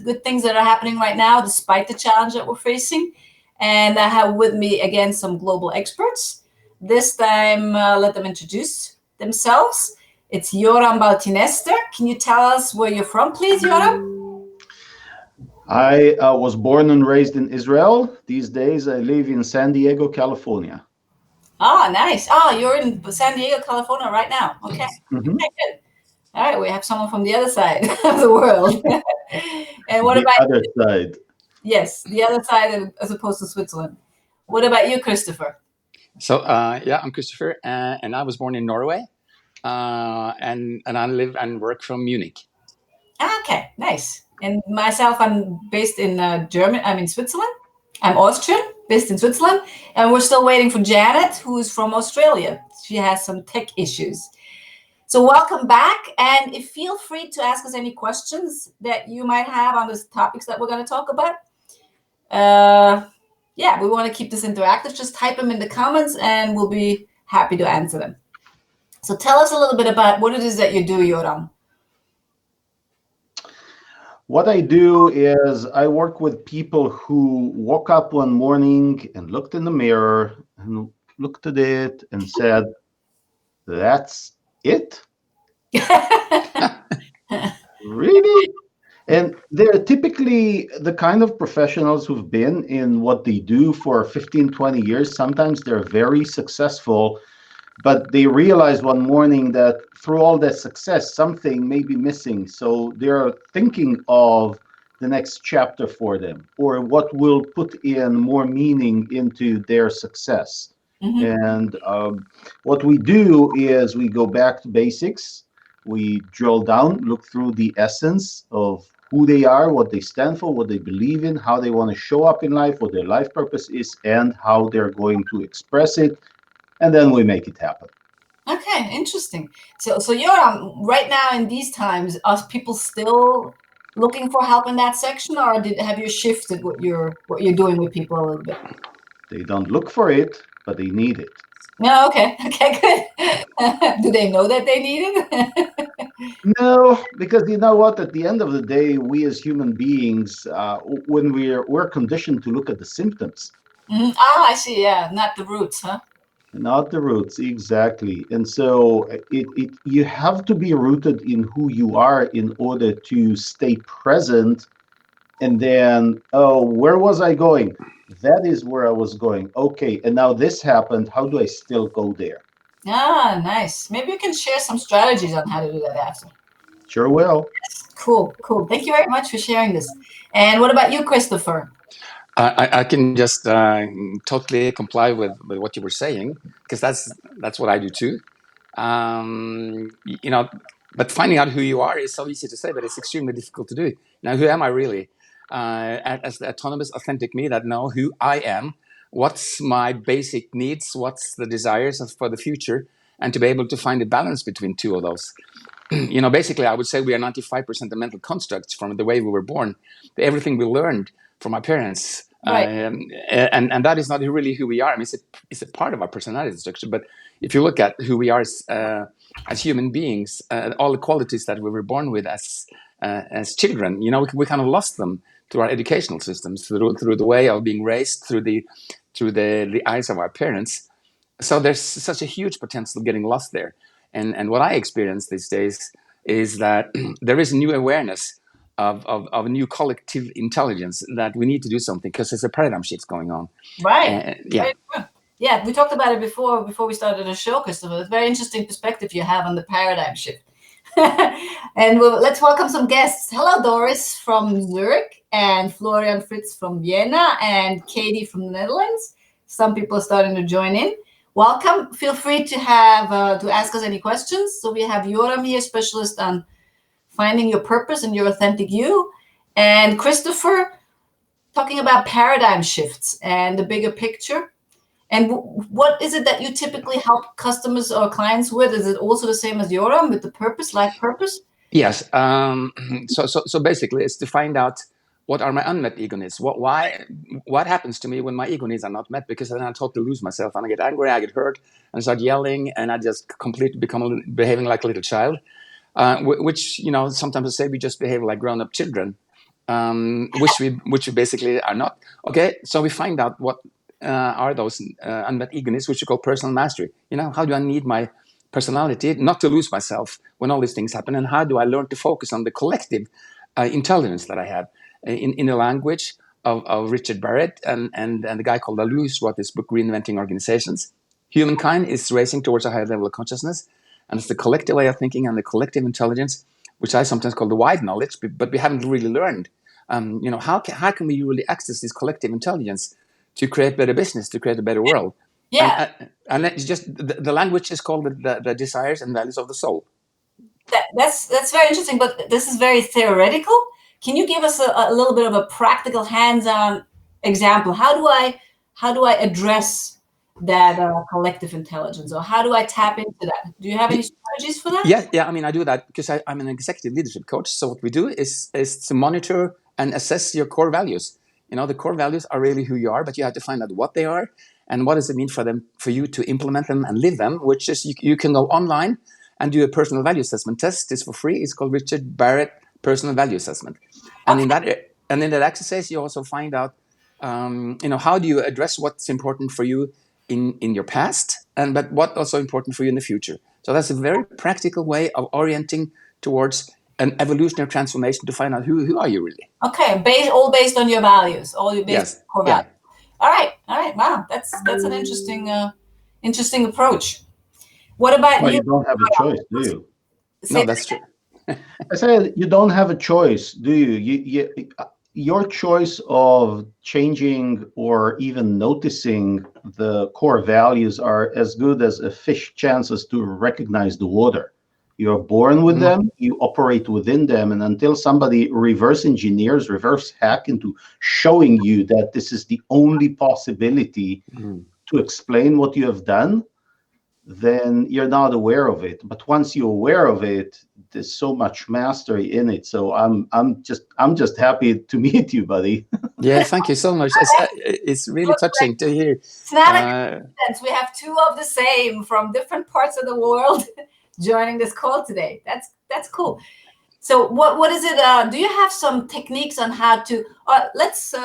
good things that are happening right now, despite the challenge that we're facing. And I have with me again some global experts. This time, let them introduce themselves. It's Yoram Baltinester. Can you tell us where you're from, please, Yoram? I was born and raised in Israel. These days, I live in San Diego, California. Oh, nice. Oh, you're in San Diego, California right now. Okay. Mm-hmm. Okay, good. All right, we have someone from the other side of the world. And what the about other side? Yes, the other side as opposed to Switzerland. What about you, Christopher? So, I'm Christopher, and I was born in Norway, and I live and work from Munich. Okay, nice. And myself, I'm based in Germany. I'm in Switzerland. I'm Austrian, based in Switzerland, and we're still waiting for Janet, who's from Australia. She has some tech issues. So welcome back, and feel free to ask us any questions that you might have on these topics that we're going to talk about. Yeah, we want to keep this interactive. Just type them in the comments, and we'll be happy to answer them. So tell us a little bit about what it is that you do, Yoram. What I do is I work with people who woke up one morning and looked in the mirror and looked at it and said, "That's it? Really?" And they're typically the kind of professionals who've been in what they do for 15, 20 years. Sometimes they're very successful, but they realize one morning that through all that success, something may be missing. So they're thinking of the next chapter for them, or what will put in more meaning into their success. Mm-hmm. And what we do is we go back to basics. We drill down, look through the essence of who they are, what they stand for, what they believe in, how they want to show up in life, what their life purpose is, and how they're going to express it. And then we make it happen. Okay, interesting. So Yoram, right now in these times, are people still looking for help in that section, or have you shifted what you're doing with people a little bit? They don't look for it, but they need it. No, okay, good. Do they know that they need it? No, because you know what? At the end of the day, we as human beings, when we're conditioned to look at the symptoms. Mm-hmm. Ah, I see. Yeah, not the roots, huh? Not the roots, exactly. And so you have to be rooted in who you are in order to stay present. And then, oh, where was I going? That is where I was going. Okay, and now this happened. How do I still go there? Ah, nice. Maybe you can share some strategies on how to do that after. Sure will. Cool. Thank you very much for sharing this. And what about you, Christopher? I can just totally comply with what you were saying, because that's what I do too. But finding out who you are is so easy to say, but it's extremely difficult to do. Now, who am I really? As the autonomous, authentic me that know who I am, what's my basic needs, what's the desires for the future, and to be able to find a balance between two of those. Basically, I would say we are 95% the mental constructs from the way we were born, everything we learned from our parents. Right. And that is not really who we are. I mean, it's a part of our personality structure. But if you look at who we are as human beings, all the qualities that we were born with as children, we kind of lost them through our educational systems, through the way of being raised, through the eyes of our parents. So there's such a huge potential getting lost there. And what I experience these days is that there is a new awareness of a new collective intelligence that we need to do something, because there's a paradigm shift going on. Right. Yeah. Yeah, we talked about it before we started the show, Christopher. It's a very interesting perspective you have on the paradigm shift. And let's welcome some guests. Hello, Doris from Zurich, and Florian Fritz from Vienna, and Katie from the Netherlands. Some people are starting to join in. Welcome. Feel free to ask us any questions. So we have Yoram here, specialist on finding your purpose and your authentic you, and Christopher talking about paradigm shifts and the bigger picture. And what is it that you typically help customers or clients with? Is it also the same as Yoram with the purpose, life purpose? Yes. So basically, it's to find out what are my unmet ego needs. What happens to me when my ego needs are not met? Because then I totally lose myself, and I get angry, I get hurt, and I start yelling, and I just completely behaving like a little child. Which sometimes I say we just behave like grown-up children, which we basically are not. Okay, so we find out what are those unmet eager needs, which we call personal mastery. How do I need my personality not to lose myself when all these things happen, and how do I learn to focus on the collective intelligence that I have in the language of Richard Barrett and the guy called Lalous wrote this book, Reinventing Organizations. Humankind is racing towards a higher level of consciousness, and it's the collective way of thinking and the collective intelligence, which I sometimes call the wide knowledge, but we haven't really learned. How can we really access this collective intelligence to create better business, to create a better world? Yeah. And it's just the language is called the desires and values of the soul. That's very interesting, but this is very theoretical. Can you give us a little bit of a practical, hands-on example? How do I address that collective intelligence, or how do I tap into that? Do you have any strategies for that? Yeah. I mean, I do that because I'm an executive leadership coach. So what we do is to monitor and assess your core values. The core values are really who you are, but you have to find out what they are and what does it mean for you to implement them and live them. Which is you can go online and do a personal value assessment test. It's for free. It's called Richard Barrett Personal Value Assessment. And in that exercise, you also find out, how do you address what's important for you in your past, but what also important for you in the future. So that's a very practical way of orienting towards an evolutionary transformation to find out who are you really. Okay, all based on your values, all your basic core values. All right. Wow, that's an interesting approach. What about you? You don't have a choice, do you? No, that's true. I said you don't have a choice, do you? Your choice of changing or even noticing the core values are as good as a fish chances to recognize the water. You're born with them, you operate within them, and until somebody reverse hack into showing you that this is the only possibility to explain what you have done, then you're not aware of it. But once you're aware of it, there's so much mastery in it. So I'm just happy to meet you, buddy. Yeah, thank you so much. It's really touching to hear. It's not a coincidence. We have two of the same from different parts of the world joining this call today. That's cool. So what is it? Do you have some techniques on how to? Let's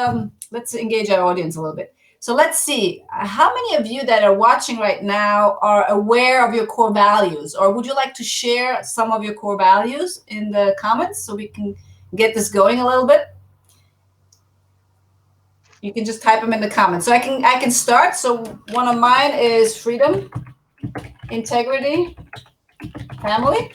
engage our audience a little bit. So let's see, how many of you that are watching right now are aware of your core values, or would you like to share some of your core values in the comments so we can get this going a little bit? You can just type them in the comments. So I can start. So one of mine is freedom, integrity, family.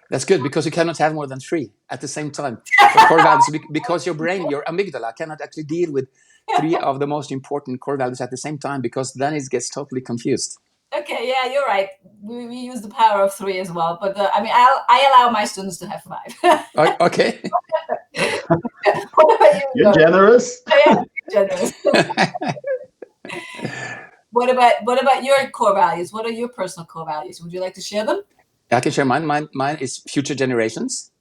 That's good, because you cannot have more than 3 at the same time. The core values, because your brain, your amygdala, cannot actually deal with 3 of the most important core values at the same time, because then it gets totally confused. Okay, yeah, you're right. We use the power of 3 as well, but I allow my students to have 5. Okay. What about you? You're generous. Yeah, generous. What about your core values? What are your personal core values? Would you like to share them? I can share mine. Mine is future generations.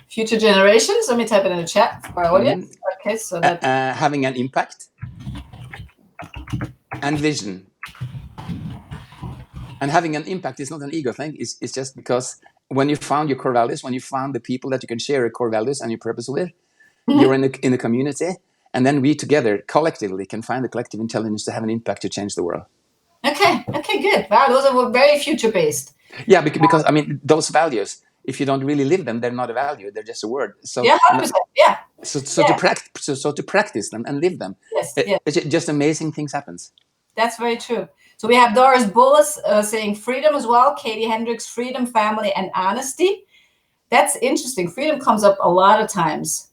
Future generations. Let me type it in the chat for our audience. Okay, so that having an impact and vision. And having an impact is not an ego thing. It's just because when you found your core values, when you found the people that you can share your core values and your purpose with, you're in the community, and then we together collectively can find the collective intelligence to have an impact to change the world. Okay, good. Wow, those are very future based. Yeah, because I mean, those values, if you don't really live them, they're not a value; they're just a word. So yeah, 100%. Yeah. So to practice them and live them, it's just amazing things happens. That's very true. So we have Doris Bullis saying freedom as well. Katie Hendricks, freedom, family, and honesty. That's interesting. Freedom comes up a lot of times.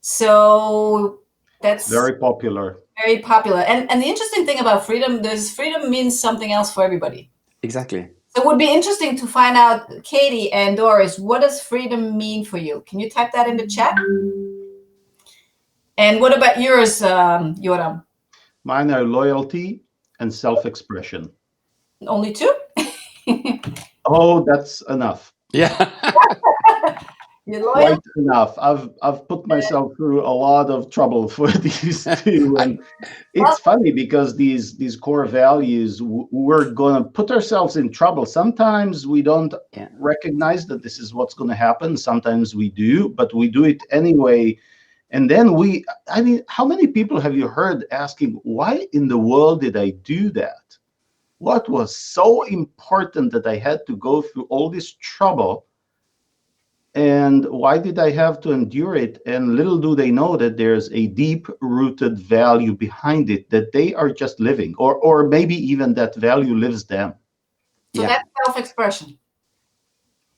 So that's very popular. Very popular. And the interesting thing about freedom is freedom means something else for everybody. Exactly. So it would be interesting to find out, Katie and Doris, what does freedom mean for you? Can you type that in the chat? And what about yours, Yoram? Mine are loyalty and self-expression. Only 2? Oh, that's enough. Yeah. You're loyal? quite enough. I've put myself through a lot of trouble for these two, and it's funny because these core values, we're going to put ourselves in trouble. Sometimes we don't recognize that this is what's going to happen. Sometimes we do, but we do it anyway. And then I mean, how many people have you heard asking, why in the world did I do that? What was so important that I had to go through all this trouble? And why did I have to endure it? And little do they know that there's a deep-rooted value behind it that they are just living, or maybe even that value lives them. So that's self-expression.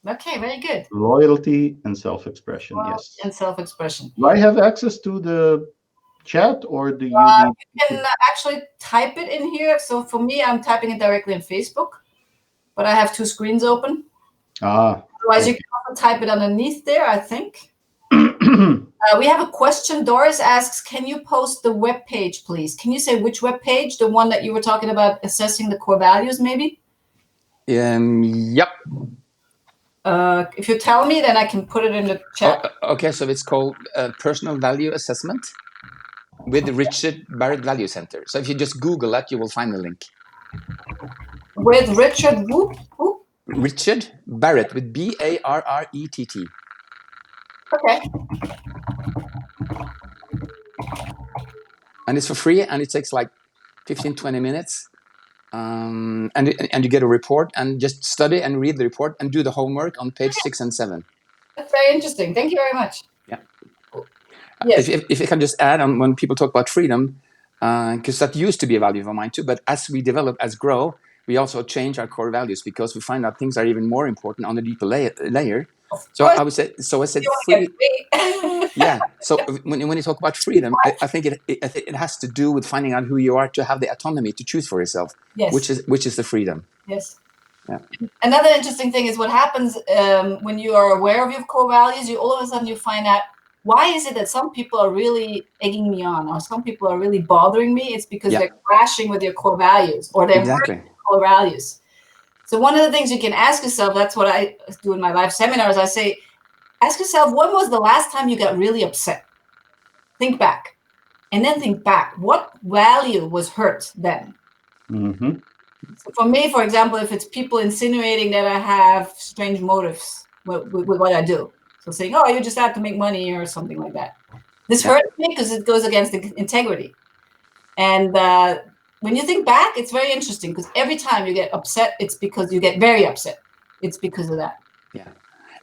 Okay, very good. Loyalty and self-expression, yes. And self-expression. Do I have access to the chat, or do you You can actually type it in here. So for me, I'm typing it directly in Facebook, but I have two screens open. Otherwise, you can also type it underneath there, I think. We have a question. Doris asks, can you post the web page, please? Can you say which web page? The one that you were talking about, assessing the core values, maybe? Yep. If you tell me, then I can put it in the chat. Okay, so it's called Personal Value Assessment with the Richard Barrett Value Center. So if you just Google that, you will find the link. With Richard who? Richard Barrett, with B-A-R-R-E-T-T. Okay. And it's for free, and it takes like 15-20 minutes. And you get a report, and just study and read the report and do the homework on page 6 and 7. That's very interesting. Thank you very much. Yeah. Yes. If I can just add on, when people talk about freedom, because that used to be a value of mine too, but as we develop, grow, we also change our core values because we find out things are even more important on a deeper layer. So I would say, I said free. Yeah. So when you talk about freedom, I think it has to do with finding out who you are, to have the autonomy to choose for yourself. Yes. Which is the freedom. Yes. Yeah. Another interesting thing is what happens when you are aware of your core values. You all of a sudden you find out, why is it that some people are really egging me on, or some people are really bothering me? It's because they're clashing with your core values, or they're exactly core values. So one of the things you can ask yourself, that's what I do in my live seminars, I say, ask yourself, when was the last time you got really upset? Think back. And then think back. What value was hurt then? Mm-hmm. So for me, for example, if it's people insinuating that I have strange motives with what I do. So saying, oh, you just have to make money or something like that. This hurts me because it goes against the integrity. And when you think back, it's very interesting because every time you get upset, it's because you get very upset. It's because of that. Yeah.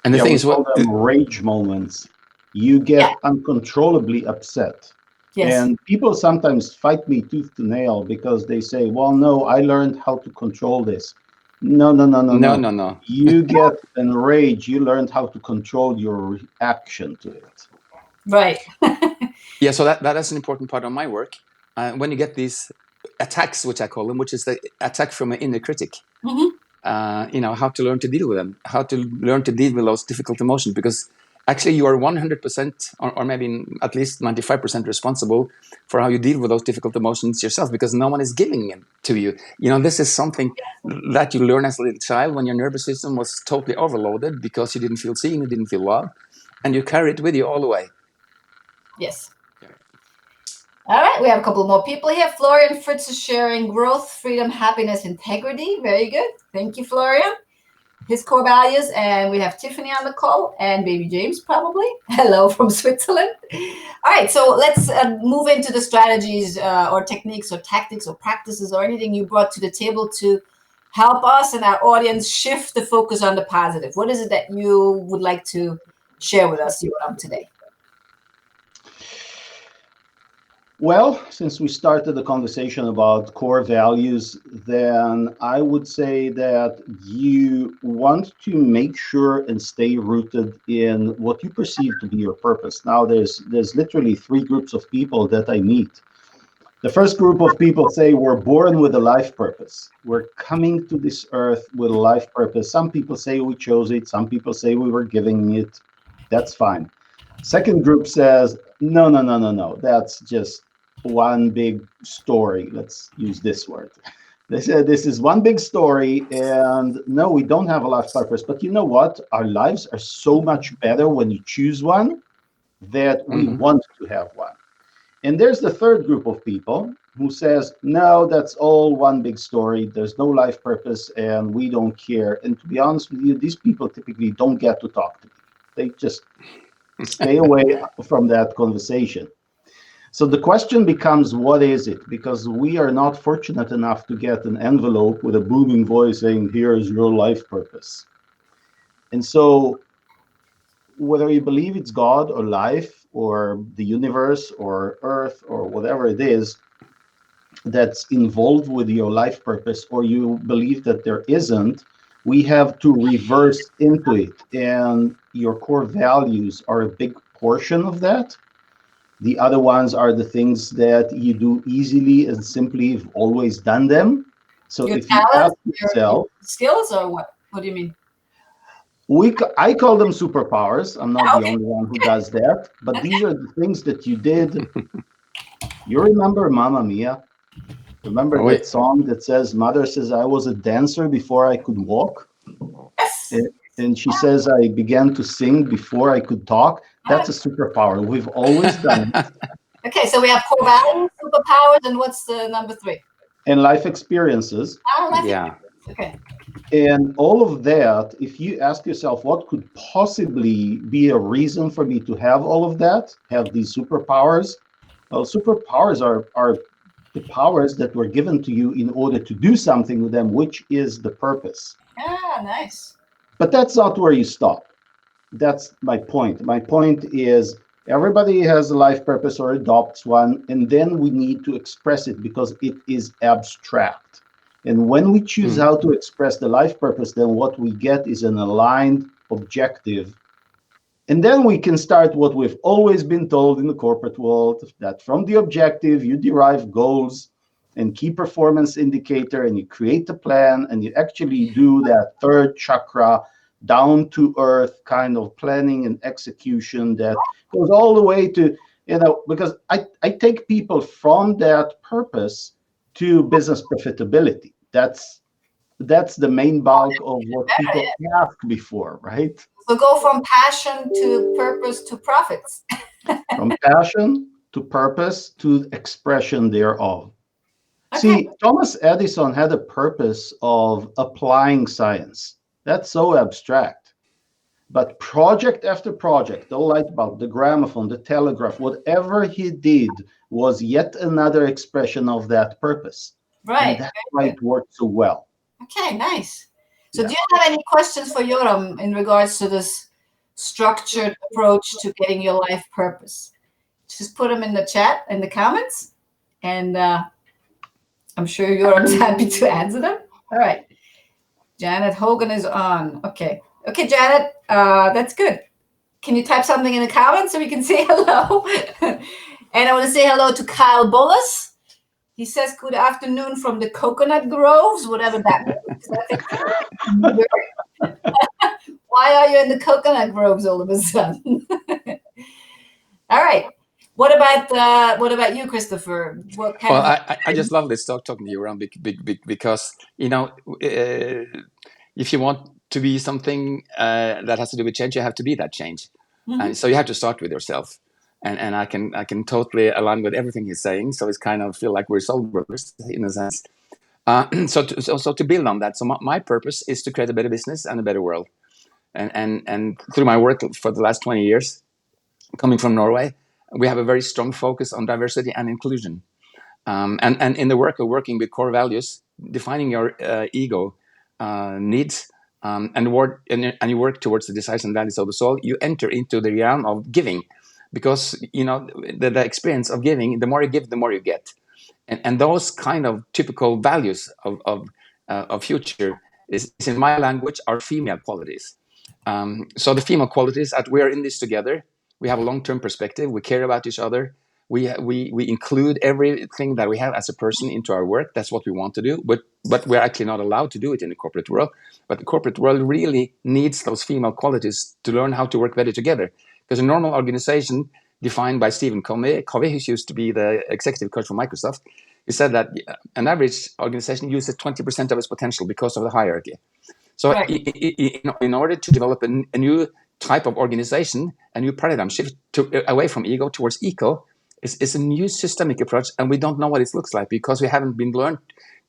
And the thing is, what rage moments. You get uncontrollably upset. Yes. And people sometimes fight me tooth to nail because they say, well, no, I learned how to control this. No. You get enraged. You learned how to control your reaction to it. Right. Yeah, so that is an important part of my work. When you get these attacks, which I call them, which is the attack from an inner critic, how to learn to deal with them, how to learn to deal with those difficult emotions, because actually you are 100% or maybe at least 95% responsible for how you deal with those difficult emotions yourself, because no one is giving it to you. This is something that you learn as a little child when your nervous system was totally overloaded because you didn't feel seen, you didn't feel loved, and you carry it with you all the way. Yes. All right, we have a couple more people here. Florian Fritz is sharing growth, freedom, happiness, integrity. Very good. Thank you, Florian. His core values. And we have Tiffany on the call and baby James probably. Hello from Switzerland. All right, so let's move into the strategies or techniques or tactics or practices or anything you brought to the table to help us and our audience shift the focus on the positive. What is it that you would like to share with us, Yoram, today? Well, since we started the conversation about core values, then I would say that you want to make sure and stay rooted in what you perceive to be your purpose. Now, there's literally 3 groups of people that I meet. The first group of people say we're born with a life purpose. We're coming to this earth with a life purpose. Some people say we chose it. Some people say we were giving it. That's fine. Second group says, no. That's just one big story. Let's use this word. They said this is one big story, and no, we don't have a life purpose. But you know what? Our lives are so much better when you choose one that we Mhm. want to have one. And there's the third group of people who says, no, that's all one big story. There's no life purpose, and we don't care. And to be honest with you, these people typically don't get to talk to me. They just stay away from that conversation. So the question becomes, what is it? Because we are not fortunate enough to get an envelope with a booming voice saying, here is your life purpose. And so whether you believe it's God or life or the universe or earth or whatever it is that's involved with your life purpose, or you believe that there isn't, we have to reverse into it. And your core values are a big portion of that. The other ones are the things that you do easily and simply, you've always done them. So Your if you ask talents, your yourself, skills, or what? What do you mean? I call them superpowers. I'm not the Okay. only one who does that, but these are the things that you did. You remember Mamma Mia? Remember Oh, that song that says, Mother says, I was a dancer before I could walk? Yes. And and she says, I began to sing before I could talk. That's a superpower. We've always done it. Okay, so we have core values, superpowers, and what's the number three? And life experiences. Life yeah. experience. Okay. And all of that, if you ask yourself, what could possibly be a reason for me to have all of that, have these superpowers? Well, superpowers are the powers that were given to you in order to do something with them, which is the purpose. Nice. But that's not where you stop. That's my point. My point is everybody has a life purpose or adopts one, and then we need to express it because it is abstract. And when we choose Mm. how to express the life purpose, then what we get is an aligned objective. And then we can start what we've always been told in the corporate world, that from the objective, you derive goals and key performance indicator, and you create a plan, and you actually do that third chakra, down to earth kind of planning and execution that goes all the way to, because I take people from that purpose to business profitability. That's the main bulk of what people ask before, right? So go from passion to purpose to profits. From passion to purpose to expression thereof. Okay. See, Thomas Edison had a purpose of applying science. That's so abstract. But project after project, the light bulb, the gramophone, the telegraph, whatever he did was yet another expression of that purpose. And Right. that's why it worked so well. Okay, nice. So Yeah. do you have any questions for Yoram in regards to this structured approach to getting your life purpose? Just put them in the chat, in the comments, and I'm sure Yoram's happy to answer them. All right. Janet Hogan is on. Okay. Okay, Janet, that's good. Can you type something in the comments so we can say hello? And I want to say hello to Kyle Bullis. He says good afternoon from the coconut groves, whatever that means. Why are you in the coconut groves all of a sudden? All right. What about you, Christopher? What kind Well, of I just love this talking to you around because if you want to be something that has to do with change, you have to be that change, and so you have to start with yourself. And I can totally align with everything he's saying. So it's kind of feel like we're soul brothers in a sense. So to build on that, so my purpose is to create a better business and a better world. And through my work for the last 20 years, coming from Norway, we have a very strong focus on diversity and inclusion. And in the work of working with core values, defining your ego needs, and you work towards the desires and values of the soul, you enter into the realm of giving, because the experience of giving, the more you give, the more you get, and those kind of typical values of future is in my language are female qualities. So the female qualities that we are in this together. We have a long-term perspective. We care about each other. We include everything that we have as a person into our work. That's what we want to do, but we're actually not allowed to do it in the corporate world. But the corporate world really needs those female qualities to learn how to work better together. Because a normal organization, defined by Stephen Covey, who used to be the executive coach for Microsoft, He said that an average organization uses 20% of its potential because of the hierarchy. So Right. in order to develop a new type of organization, a new paradigm shift away from ego towards eco, is a new systemic approach, and we don't know what it looks like because we haven't been learned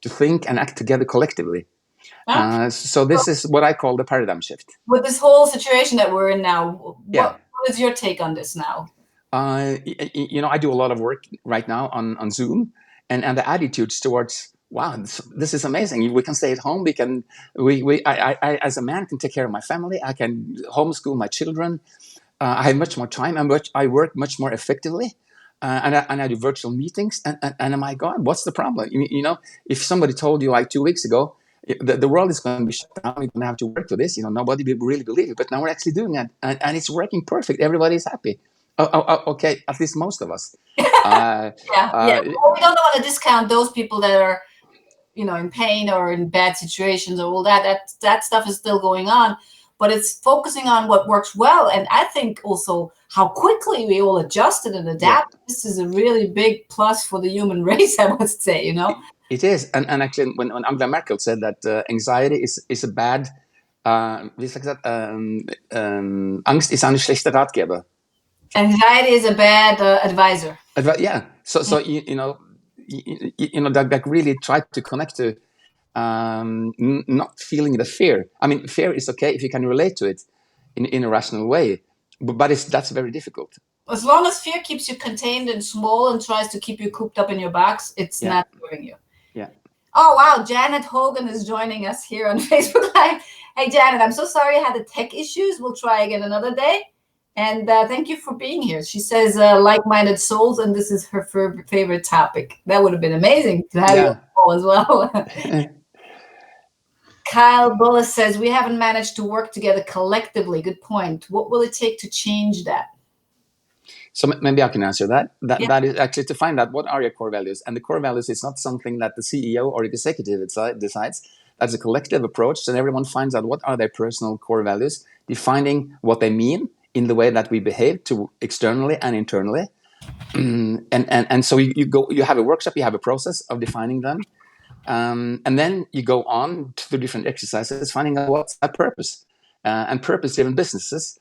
to think and act together collectively. So this is what I call the paradigm shift. With this whole situation that we're in now, what is your take on this now? I do a lot of work right now on Zoom, and the attitudes towards, wow, this is amazing. We can stay at home. I as a man can take care of my family. I can homeschool my children. I have much more time, and I work much more effectively. And I do virtual meetings. And my God, what's the problem? If somebody told you like 2 weeks ago, the world is going to be shut down, we're going to have to work for this, nobody will really believe it. But now we're actually doing it, and it's working perfect. Everybody's happy. Okay, at least most of us. Well, we don't want to discount those people that are, in pain or in bad situations or all that. That stuff is still going on, but it's focusing on what works well. And I think also how quickly we all adjusted and adapted. Yeah. This is a really big plus for the human race, I must say. It is, and actually, when Angela Merkel said that anxiety is a bad, wie sagt das? Angst ist ein schlechter Ratgeber. Anxiety is a bad advisor. Yeah. So that really tried to connect to not feeling the fear. I mean, fear is okay if you can relate to it in a rational way, but that's very difficult. As long as fear keeps you contained and small and tries to keep you cooped up in your box, it's not serving you. Yeah. Oh, wow. Janet Hogan is joining us here on Facebook Live. Hey, Janet, I'm so sorry I had the tech issues. We'll try again another day. And thank you for being here. She says like-minded souls, and this is her favorite topic. That would have been amazing to have you all as well. Kyle Bullis says, we haven't managed to work together collectively. Good point. What will it take to change that? So maybe I can answer that. That is actually to find out what are your core values. And the core values is not something that the CEO or the executive decides. That's a collective approach. And everyone finds out what are their personal core values, defining what they mean in the way that we behave to externally and internally. And so you have a workshop, you have a process of defining them. And then you go on to the different exercises, finding out what's that purpose. And purpose-driven businesses,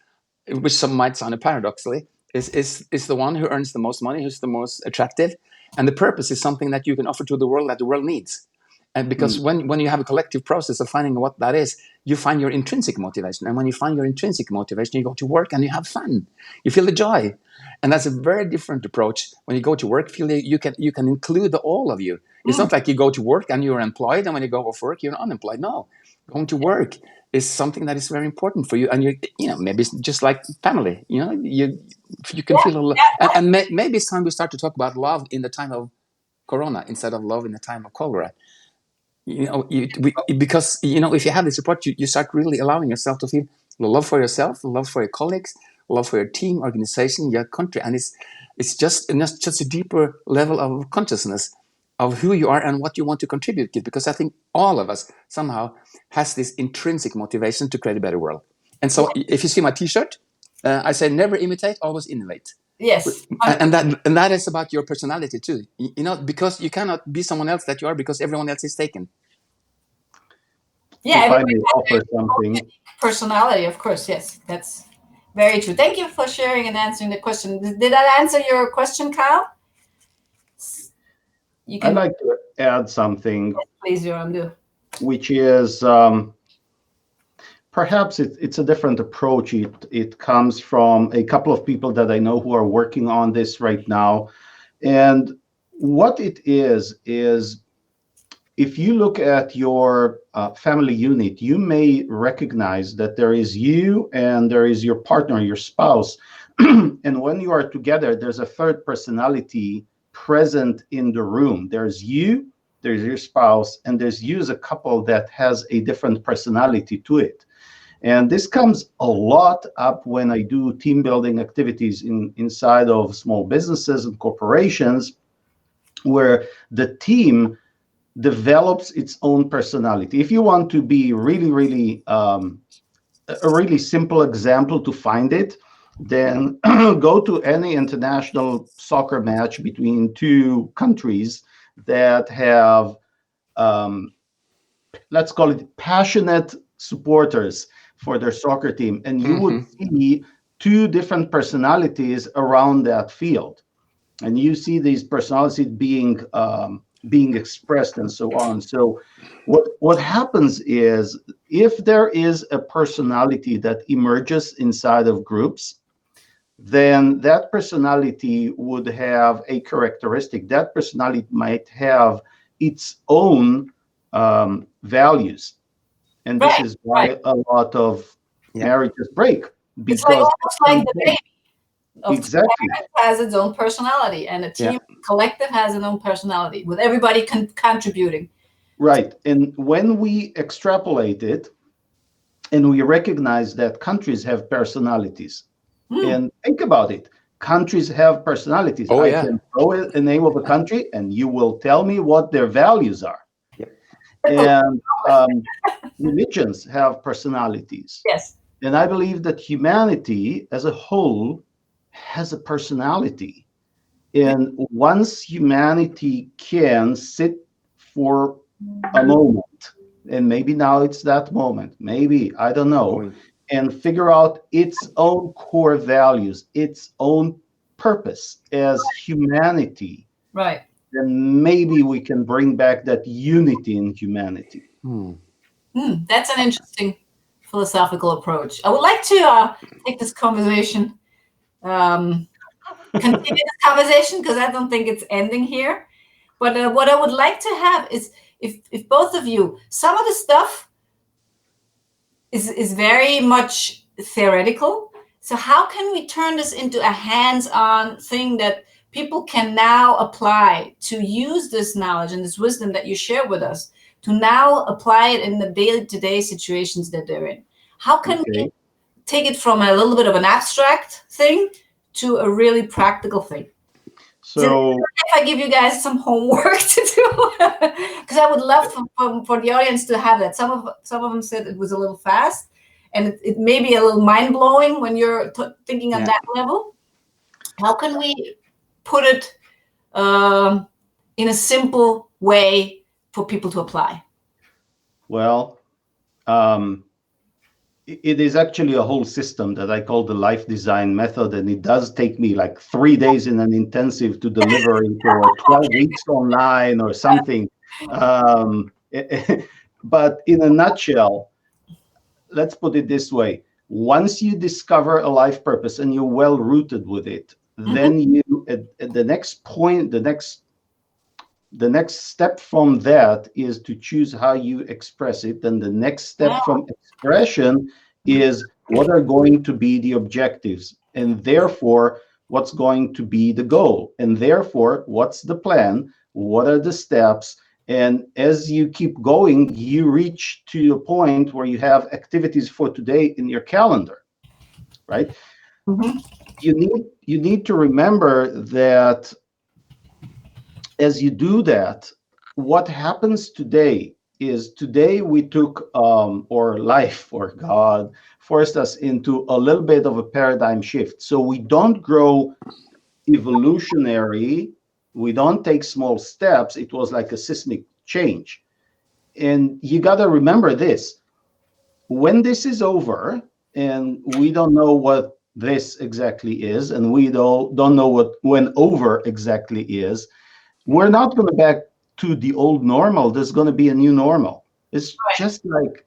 which some might sound paradoxically, is the one who earns the most money, who's the most attractive. And the purpose is something that you can offer to the world that the world needs. And because when you have a collective process of finding what that is, you find your intrinsic motivation. And when you find your intrinsic motivation, you go to work and you have fun. You feel the joy. And that's a very different approach. When you go to work, you can include all of you. It's not like you go to work and you're employed, and when you go off work, you're unemployed. No, going to work is something that is very important for you. And maybe it's just like family. You can feel a lot. And maybe it's time we start to talk about love in the time of Corona instead of love in the time of cholera. Because if you have this support, you start really allowing yourself to feel love for yourself, love for your colleagues, love for your team, organization, your country, and it's just a deeper level of consciousness of who you are and what you want to contribute to. Because I think all of us somehow has this intrinsic motivation to create a better world. And so, if you see my T-shirt, I say never imitate, always innovate. Yes, and that is about your personality too. Because you cannot be someone else that you are because everyone else is taken. Yeah, if I may offer something. Personality, of course. Yes, that's very true. Thank you for sharing and answering the question. Did that answer your question, Kyle? I'd like to add something. Yes, please, Yoram, do. Which is perhaps it's a different approach. It comes from a couple of people that I know who are working on this right now. And what it is if you look at your family unit, you may recognize that there is you and there is your partner, your spouse. And when you are together, there's a third personality present in the room. There's you, there's your spouse, and there's you as a couple that has a different personality to it. And this comes a lot up when I do team building activities inside of small businesses and corporations, where the team develops its own personality. If you want to be really, a really simple example to find it, then go to any international soccer match between two countries that have, let's call it, passionate supporters for their soccer team, and you would see two different personalities around that field, and you see these personalities being expressed and so on. So what happens is, if there is a personality that emerges inside of groups, then that personality would have a characteristic. That personality might have its own values, and this is why a lot of marriages break, it's like because almost like the baby of exactly has its own personality, and a team collective has its own personality, with everybody contributing. Right. And when we extrapolate it and we recognize that countries have personalities, and think about it, countries have personalities. I can throw a name of a country and you will tell me what their values are. And religions have personalities. Yes. And I believe that humanity as a whole has a personality. And once humanity can sit for a moment, and maybe now it's that moment, maybe, I don't know, and figure out its own core values, its own purpose as humanity, right, then maybe we can bring back that unity in humanity. That's an interesting philosophical approach. I would like to take this conversation, continue this conversation, because I don't think it's ending here. But what I would like to have is, if both of you, some of the stuff is very much theoretical. So how can we turn this into a hands-on thing that people can now apply to use this knowledge and this wisdom that you share with us, to now apply it in the day-to-day situations that they're in? How can we take it from a little bit of an abstract thing to a really practical thing? So if I give you guys some homework to do, because I would love for the audience to have that. Some of them said it was a little fast, and it may be a little mind-blowing when you're thinking on that level. How can we put it in a simple way for people to apply? Well, it is actually a whole system that I call the life design method, and it does take me like 3 days in an intensive to deliver it, or 12 weeks online or something. But in a nutshell, let's put it this way. Once you discover a life purpose and you're well rooted with it, then you, at the next point, the next step from that is to choose how you express it. And the next step from expression is what are going to be the objectives, and therefore what's going to be the goal, and therefore what's the plan, what are the steps. And as you keep going, you reach to a point where you have activities for today in your calendar, right? You need to remember that as you do that, what happens today is, today we took, or life or God forced us into a little bit of a paradigm shift. So we don't grow evolutionary, we don't take small steps. It was like a seismic change. And you got to remember this: when this is over, and we don't know what this exactly is, and we don't know what when over exactly is, we're not going to back to the old normal. There's going to be a new normal. It's just like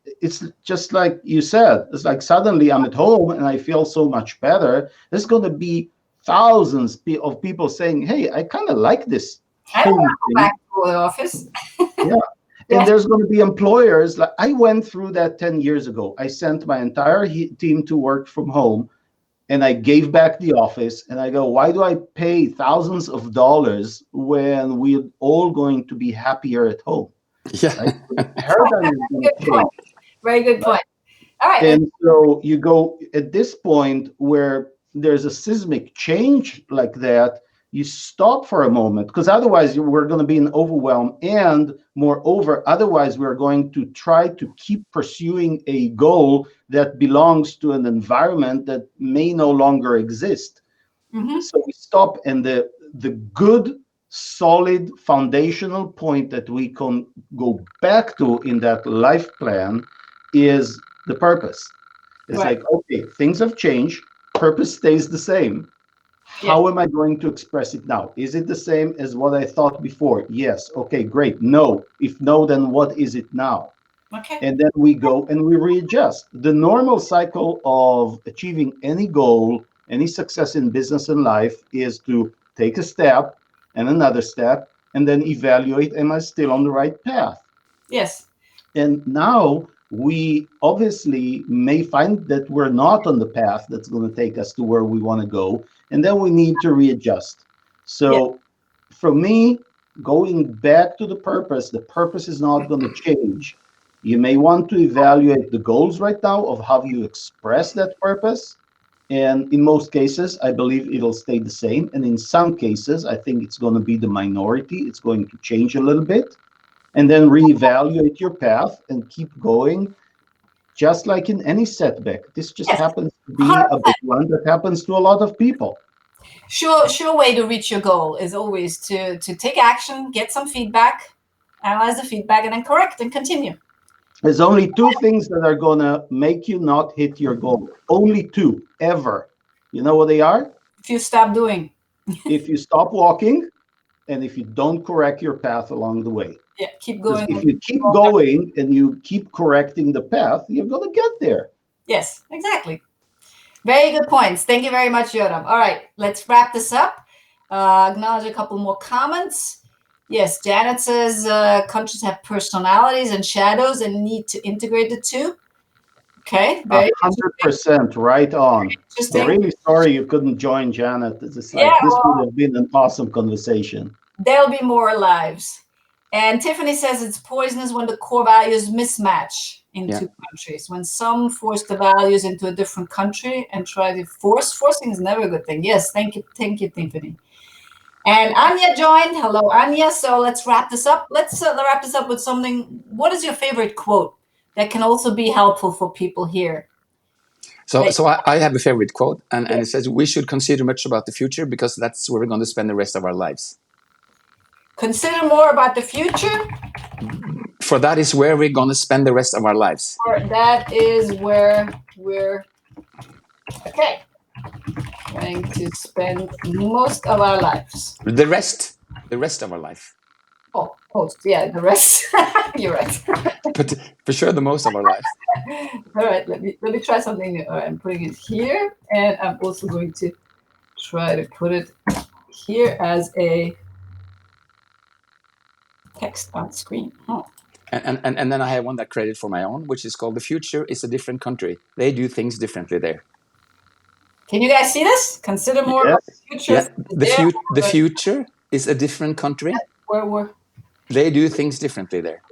you said. It's like suddenly I'm at home and I feel so much better. There's going to be thousands of people saying, "Hey, I kind of like this home thing." Back to the office. And there's going to be employers. Like, I went through that 10 years ago. I sent my entire team to work from home, and I gave back the office, and I go, why do I pay thousands of dollars when we're all going to be happier at home? Right? Paradigm is going to change. Very good point. All right. And so you go at this point where there's a seismic change like that, you stop for a moment, because otherwise we're going to be in overwhelm. And moreover, otherwise we're going to try to keep pursuing a goal that belongs to an environment that may no longer exist. So we stop, and the good solid foundational point that we can go back to in that life plan is the purpose. It's Right. like, okay, things have changed, purpose stays the same. How am I going to express it now? Is it the same as what I thought before? Yes. Okay, great. No. If no, then what is it now? Okay. And then we go and we readjust. The normal cycle of achieving any goal, any success in business and life is to take a step and another step and then evaluate, am I still on the right path? Yes. And now we obviously may find that we're not on the path that's going to take us to where we want to go. And then we need to readjust. So for me, going back to the purpose is not going to change. You may want to evaluate the goals right now of how you express that purpose. And in most cases, I believe it'll stay the same. And in some cases, I think it's going to be the minority. It's going to change a little bit. And then reevaluate your path and keep going. Just like in any setback, this just happens to be a big one that happens to a lot of people. Sure way to reach your goal is always to take action, get some feedback, analyze the feedback, and then correct and continue. There's only two things that are going to make you not hit your goal. Only two, ever. You know what they are? If you stop doing. If you stop walking and if you don't correct your path along the way. Yeah, keep going. If you keep going and you keep correcting the path, you're going to get there. Yes, exactly. Very good points. Thank you very much, Yoram. All right, let's wrap this up. Acknowledge a couple more comments. Yes, Janet says countries have personalities and shadows and need to integrate the two. Okay, very 100% right on. interesting. I'm really sorry you couldn't join, Janet. It's like this would have been an awesome conversation. There'll be more lives. And Tiffany says it's poisonous when the core values mismatch in two countries. When some force the values into a different country and try to forcing is never a good thing. Yes, thank you, Tiffany. And Anya joined. Hello, Anya. So let's wrap this up. Let's wrap this up with something. What is your favorite quote that can also be helpful for people here? So I have a favorite quote, and it says, we should consider much about the future because that's where we're going to spend the rest of our lives. Consider more about the future. For that is where we're going to spend the rest of our lives. That is where we're going to spend most of our lives. The rest of our life. Oh, most, yeah, the rest. You're right. But for sure, the most of our lives. All right, let me try something new. All right, I'm putting it here, and I'm also going to try to put it here as a text on screen. Oh. And then I have one that created for my own, which is called "The Future is a Different Country. They do things differently there." Can you guys see this? Consider more about the future. Yeah. The future is a different country. Where they do things differently there.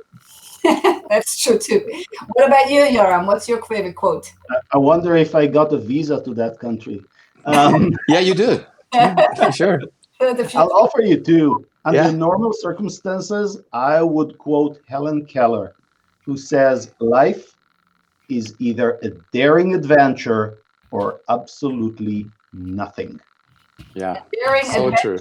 That's true too. What about you, Yoram? What's your favorite quote? I wonder if I got a visa to that country. Yeah, you do. For sure. I'll offer you two. Under normal circumstances, I would quote Helen Keller, who says, life is either a daring adventure or absolutely nothing. Yeah, so true.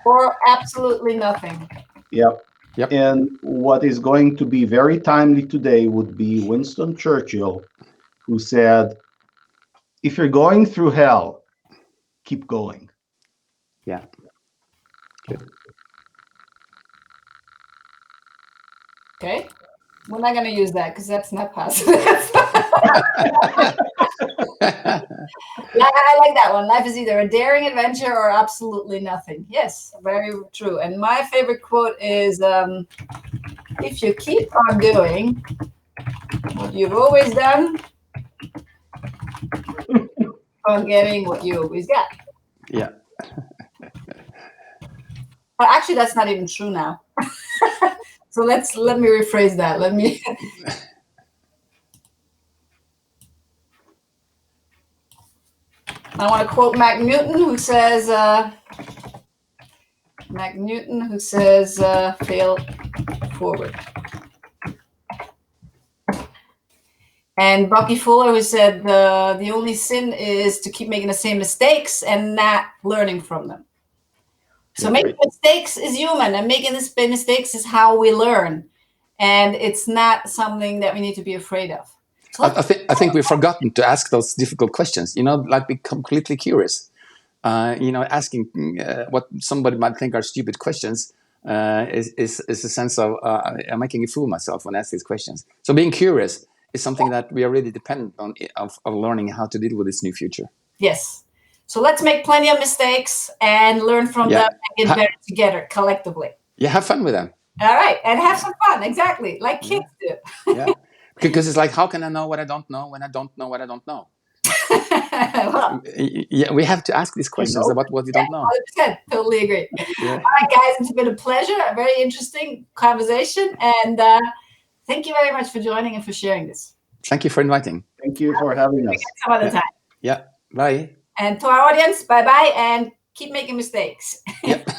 Or absolutely nothing. Yep. And what is going to be very timely today would be Winston Churchill, who said, if you're going through hell, keep going. Yeah. Good. Okay. We're not going to use that because that's not positive. I like that one. Life is either a daring adventure or absolutely nothing. Yes, very true. And my favorite quote is, if you keep on doing what you've always done, on getting what you always got. Yeah. But actually, that's not even true now. So let me rephrase that. I want to quote Mac Newton, who says, fail forward. And Bucky Fuller, who said, the only sin is to keep making the same mistakes and not learning from them. So making mistakes is human, and making mistakes is how we learn, and it's not something that we need to be afraid of. So I think we've forgotten to ask those difficult questions. Like be completely curious. Asking what somebody might think are stupid questions is a sense of I'm making a fool of myself when I ask these questions. So being curious is something that we are really dependent on of learning how to deal with this new future. Yes. So let's make plenty of mistakes and learn from them and get better together collectively. Yeah, have fun with them. All right, and have some fun. Exactly, like kids do. Yeah, because it's like, how can I know what I don't know when I don't know what I don't know? Well, we have to ask these questions about what we don't know. 100%, totally agree. Yeah. All right, guys, it's been a pleasure, a very interesting conversation, and thank you very much for joining and for sharing this. Thank you for inviting. Thank you for having us. Some other time. Yeah, bye. And to our audience, bye-bye, and keep making mistakes. Yep.